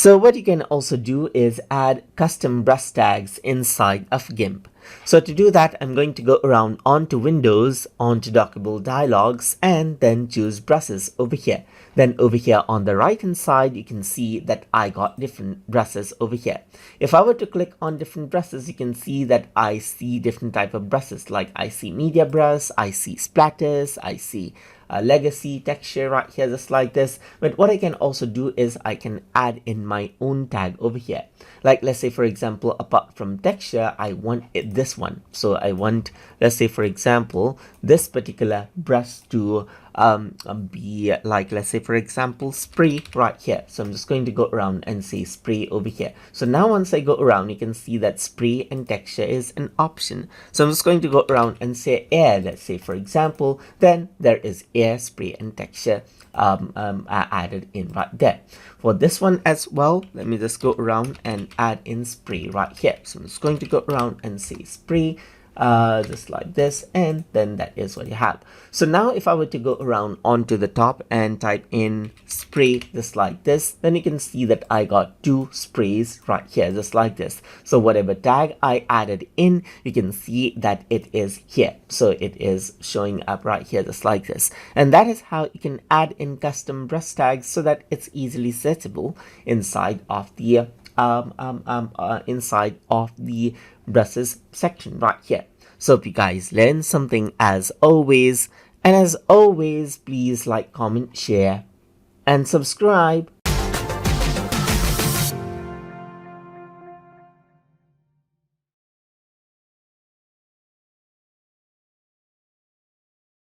So what you can also do is add custom brush tags inside of GIMP. So to do that, I'm going to go around onto Windows, onto Dockable Dialogs, and then choose brushes over here. Then over here on the right hand side, you can see that I got different brushes over here. If I were to click on different brushes, you can see that I see different type of brushes, like I see media brush, I see splatters, I see legacy texture right here, just like this. But what I can also do is I can add in my own tag over here. Like let's say for example, apart from texture, I want this one. So I want, let's say for example, this particular brush to be like, let's say for example, spray right here. So I'm just going to go around and say spray over here. So now once I go around, you can see that spray and texture is an option. So I'm just going to go around and say air, let's say for example, then there is air, spray and texture added in right there. For this one as well, let me just go around and add in spray right here. So I'm just going to go around and say spray, just like this, and then that is what you have. So now if I were to go around onto the top and type in spray just like this, then you can see that I got two sprays right here, just like this. So whatever tag I added in, you can see that it is here. So it is showing up right here, just like this. And that is how you can add in custom brush tags so that it's easily searchable inside of the inside of the brushes section right here. So if you guys learned something as always, and as always, please like, comment, share, and subscribe.